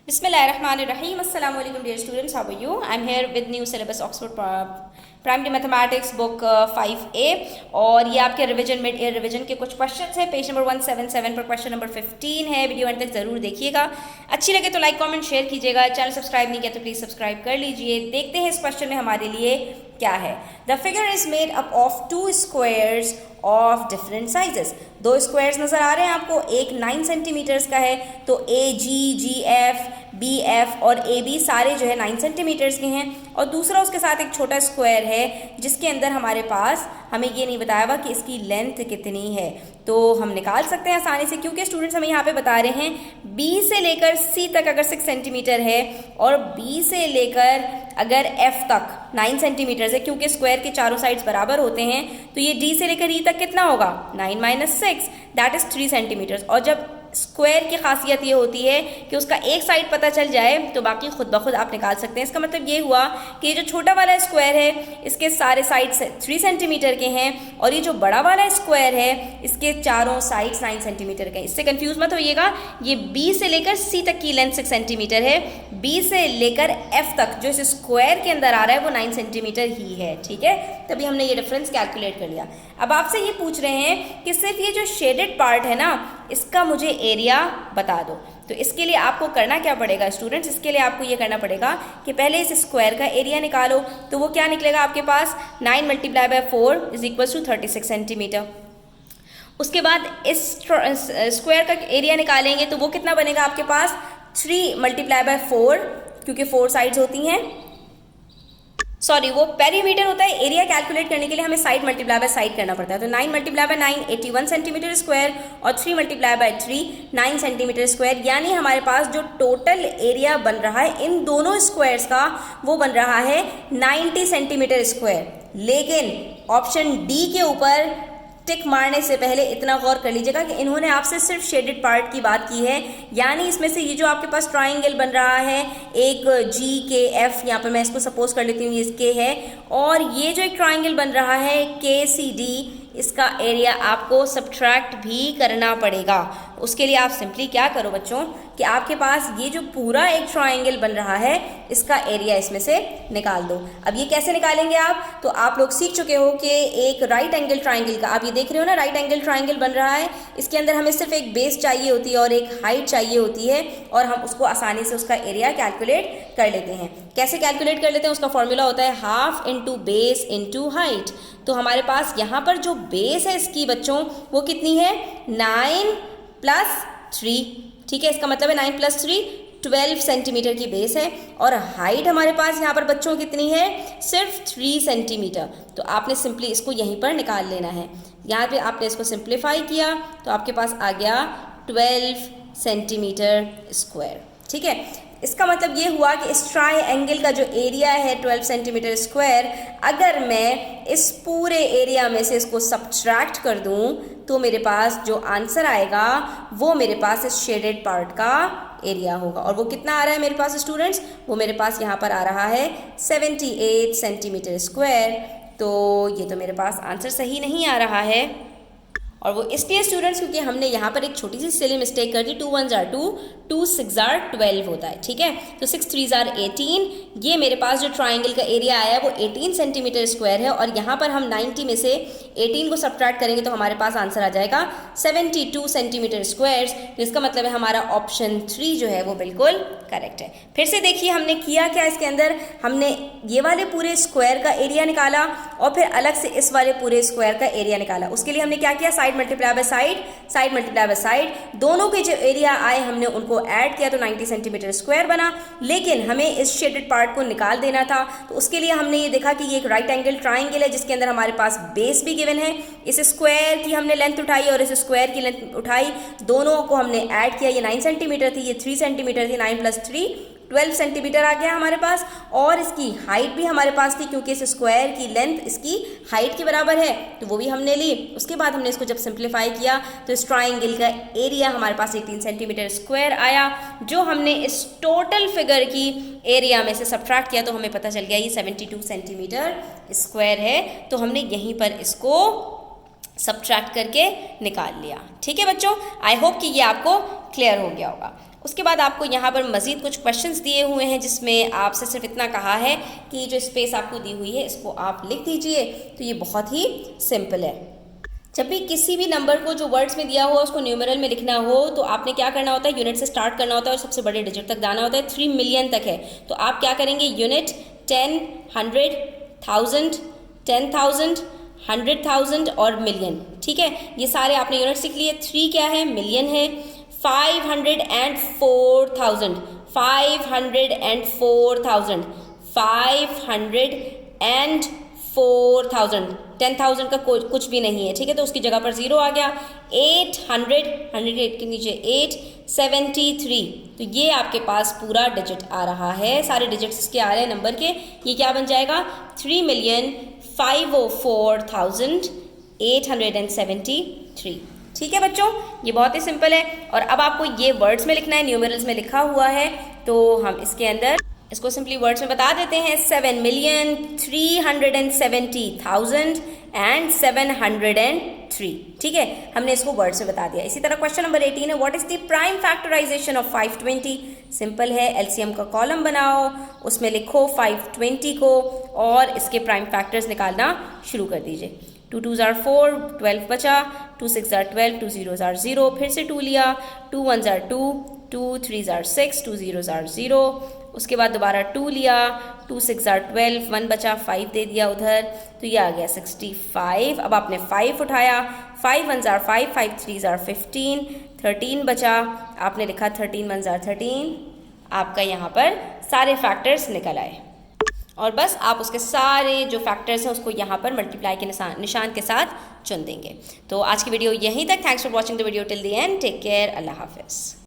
Bismillahirrahmanirrahim. Assalamu alaikum dear students. How are you? I'm here with new syllabus Oxford Primary Mathematics book 5A और ये आपके revision mid year revision के कुछ questions हैं। Page number 177 पर question number 15 है। Video अंत तक ज़रूर देखिएगा। अच्छी लगे तो लाइक कमेंट शेयर कीजिएगा। चैनल सब्सक्राइब नहीं किया तो प्लीज़ सब्सक्राइब कर लीजिए। देखते हैं इस क्वेश्चन में हमारे लिए क्या है। The figure is made up of 2 squares of different sizes. 2 squares नज़र आ रहे हैं आपको। एक 9 सेंटीमीटर्स का है तो AGF BF और AB सारे जो है 9 सेंटीमीटर्स के हैं, और दूसरा उसके साथ एक छोटा स्क्वायर है जिसके अंदर हमारे पास हमें ये नहीं बताया हुआ कि इसकी लेंथ कितनी है। तो हम निकाल सकते हैं आसानी से, क्योंकि स्टूडेंट्स हमें यहाँ पे बता रहे हैं B से लेकर C तक अगर 6 सेंटीमीटर है और B से लेकर अगर F तक 9 सेंटीमीटर है, क्योंकि स्क्वायर के चारों साइड्स बराबर होते हैं, तो ये D से लेकर E तक कितना होगा 9 - 6 दैट इज 3 सेंटीमीटर। और जब स्क्वायर की खासियत ये होती है कि उसका एक साइड पता चल जाए तो बाकी खुद ब खुद आप निकाल सकते हैं। इसका मतलब ये हुआ कि ये जो छोटा वाला स्क्वायर है इसके सारे साइड 3 सेंटीमीटर के हैं, और ये जो बड़ा वाला स्क्वायर है इसके चारों साइड्स 9 सेंटीमीटर के हैं। इससे कंफ्यूज मत होइएगा। ये B से लेकर C तक की लेंथ 6 सेंटीमीटर है, B से लेकर F तक जो इस स्क्वायर के अंदर आ रहा है वो 9 सेंटीमीटर ही है। ठीक है, तभी हमने ये डिफरेंस कैलकुलेट कर लिया। अब आपसे ये पूछ रहे हैं कि सिर्फ ये जो शेडेड पार्ट है ना, इसका मुझे एरिया बता दो। तो इसके लिए आपको करना क्या पड़ेगा स्टूडेंट्स, इसके लिए आपको ये करना पड़ेगा कि पहले इस स्क्वायर का एरिया निकालो। तो वो क्या निकलेगा आपके पास 9 × 4 = 36 सेंटीमीटर। उसके बाद इस स्क्वायर का एरिया निकालेंगे तो वो कितना बनेगा आपके पास 3 × 4, क्योंकि 4 साइड्स होती हैं। सॉरी, वो पेरीमीटर होता है। एरिया कैलकुलेट करने के लिए हमें साइड मल्टीप्लाई बाय साइड करना पड़ता है। तो 9 × 9 81 सेंटीमीटर स्क्वायर और 3 × 3 9 सेंटीमीटर स्क्वायर, यानी हमारे पास जो टोटल एरिया बन रहा है इन दोनों स्क्वायर्स का वो बन रहा है 90 सेंटीमीटर स्क्वायर। लेकिन ऑप्शन डी के ऊपर टिक मारने से पहले इतना गौर कर लीजिएगा कि इन्होंने आपसे सिर्फ शेडेड पार्ट की बात की है, यानी इसमें से ये जो आपके पास ट्राइंगल बन रहा है एक GKF, यहाँ पे मैं इसको सपोज कर लेती हूँ ये इसके है, और ये जो एक ट्राइंगल बन रहा है KCD, इसका एरिया आपको सब्ट्रैक्ट भी करना पड़ेगा। उसके लिए आप सिंपली क्या करो बच्चों कि आपके पास ये जो पूरा एक ट्राइंगल बन रहा है इसका एरिया इसमें से निकाल दो। अब ये कैसे निकालेंगे आप, तो आप लोग सीख चुके हो कि एक राइट एंगल ट्राइंगल का, आप ये देख रहे हो ना, राइट एंगल ट्राइंगल बन रहा है। इसके अंदर हमें सिर्फ एक बेस चाहिए होती है और एक हाइट चाहिए होती है, और हम उसको आसानी से उसका एरिया कैलकुलेट कर लेते हैं। कैसे कैलकुलेट कर लेते हैं, उसका फॉर्मूला होता है ½ × बेस × हाइट। तो हमारे पास यहाँ पर जो बेस है इसकी बच्चों वो कितनी है 9 + 3। ठीक है, इसका मतलब है 9 + 3 12 सेंटीमीटर की बेस है, और हाइट हमारे पास यहाँ पर बच्चों कितनी है सिर्फ 3 सेंटीमीटर। तो आपने सिंपली इसको यहीं पर निकाल लेना है। यहाँ पे आपने इसको सिंप्लीफाई किया तो आपके पास आ गया 12 सेंटीमीटर स्क्वायर। ठीक है, इसका मतलब ये हुआ कि इस ट्राइंगल का जो एरिया है 12 सेंटीमीटर स्क्वायर, अगर मैं इस पूरे एरिया में से इसको सब्ट्रैक्ट कर दूं तो मेरे पास जो आंसर आएगा वो मेरे पास इस शेडेड पार्ट का एरिया होगा। और वो कितना आ रहा है मेरे पास स्टूडेंट्स, वो मेरे पास यहाँ पर आ रहा है 78 सेंटीमीटर स्क्वायर। तो ये तो मेरे पास आंसर सही नहीं आ रहा है, और वो इसलिए स्टूडेंट्स क्योंकि हमने यहाँ पर एक छोटी सी सिली मिस्टेक कर दी। 2 1s are 2, 2 6s are 12 होता है। ठीक है, तो 6 3s are 18। ये मेरे पास जो ट्राइंगल का एरिया आया है वो 18 सेंटीमीटर स्क्वायर है, और यहाँ पर हम 90 में से 18 को सब्ट्रैक्ट करेंगे तो हमारे पास आंसर आ जाएगा 72 सेंटीमीटर स्क्वायर्स। तो इसका मतलब है हमारा ऑप्शन 3 जो है वो बिल्कुल करेक्ट है। फिर से देखिए हमने किया क्या, इसके अंदर हमने ये वाले पूरे स्क्वायर का एरिया निकाला और फिर अलग से इस वाले पूरे स्क्वायर का एरिया निकाला। उसके लिए हमने क्या किया, side multiply by side, side multiply by side, दोनों के जो एरिया आए हमने उनको ऐड किया तो 90 सेंटीमीटर स्क्वायर बना। लेकिन हमें इस शेडेड पार्ट को निकाल देना था, तो उसके लिए हमने ये देखा कि ये एक राइट एंगल ट्राइंगल है जिसके अंदर हमारे पास बेस भी गिवन है। इस स्क्वायर की हमने लेंथ उठाई और इस स्क्वायर की लेंथ उठाई, दोनों को हमने ऐड किया। ये 9 सेंटीमीटर थी, ये 3 सेंटीमीटर थी, 9 + 3 12 सेंटीमीटर आ गया हमारे पास, और इसकी हाइट भी हमारे पास थी क्योंकि इस स्क्वायर की लेंथ इसकी हाइट के बराबर है, तो वो भी हमने ली। उसके बाद हमने इसको जब सिंप्लीफाई किया तो इस ट्राइंगल का एरिया हमारे पास 18 सेंटीमीटर स्क्वायर आया, जो हमने इस टोटल फिगर की एरिया में से सब्ट्रैक्ट किया तो हमें पता चल गया ये 72 सेंटीमीटर स्क्वायर है। तो हमने यहीं पर इसको सब्ट्रैक्ट करके निकाल लिया। ठीक है बच्चों, आई होप कि ये आपको क्लियर हो गया होगा। उसके बाद आपको यहाँ पर मज़ीद कुछ क्वेश्चंस दिए हुए हैं जिसमें आपसे सिर्फ इतना कहा है कि जो स्पेस आपको दी हुई है इसको आप लिख दीजिए। तो ये बहुत ही सिंपल है। जब भी किसी भी नंबर को जो वर्ड्स में दिया हुआ उसको न्यूमेरल में लिखना हो तो आपने क्या करना होता है, यूनिट से स्टार्ट करना होता है और सबसे बड़े डिजिट तक जाना होता है। 3 मिलियन तक है तो आप क्या करेंगे, यूनिट 10, 100, 1000, 10,000, 100,000 और मिलियन। ठीक है, ये सारे आपने यूनिट्स लिख लिए। 3 क्या है, मिलियन है। 504,000, 504,000, 504,000, 10,000 का कुछ भी नहीं है। ठीक है, तो उसकी जगह पर 0 आ गया। 800, 108 के नीचे 873, तो ये आपके पास पूरा डिजिट आ रहा है। सारे डिजिट्स इसके आ रहे हैं नंबर के। ये क्या बन जाएगा, 3,504,873। ठीक है बच्चों, ये बहुत ही सिंपल है। और अब आपको ये वर्ड्स में लिखना है, न्यूमेरल्स में लिखा हुआ है तो हम इसके अंदर इसको सिंपली वर्ड्स में बता देते हैं। 7,370,703। ठीक है, हमने इसको वर्ड्स में बता दिया। इसी तरह क्वेश्चन नंबर 18 है, what is the prime factorisation of 520। Simple है, एलसीएम का कॉलम बनाओ, उसमें लिखो 520 को और इसके प्राइम फैक्टर्स निकालना शुरू कर दीजिए। 2 2s are 4, 12 बचा। 2 6s are 12, 2 0s are 0, फिर से 2 लिया। 2 1s are 2, 2 3s are 6, 2 0s are 0। उसके बाद दोबारा 2 लिया। 2 6s are 12, 1 बचा, 5 दे दिया उधर, तो ये आ गया 65। अब आपने 5 उठाया। 5 1s are 5, 5 3s are 15, 13 बचा, आपने लिखा 13 1s are 13। आपका यहाँ पर सारे फैक्टर्स निकल आए और बस आप उसके सारे जो फैक्टर्स हैं उसको यहाँ पर मल्टीप्लाई के निशान के साथ चुन देंगे। तो आज की वीडियो यहीं तक। Thanks for watching the video till the end. Take care, अल्लाह हाफिज़।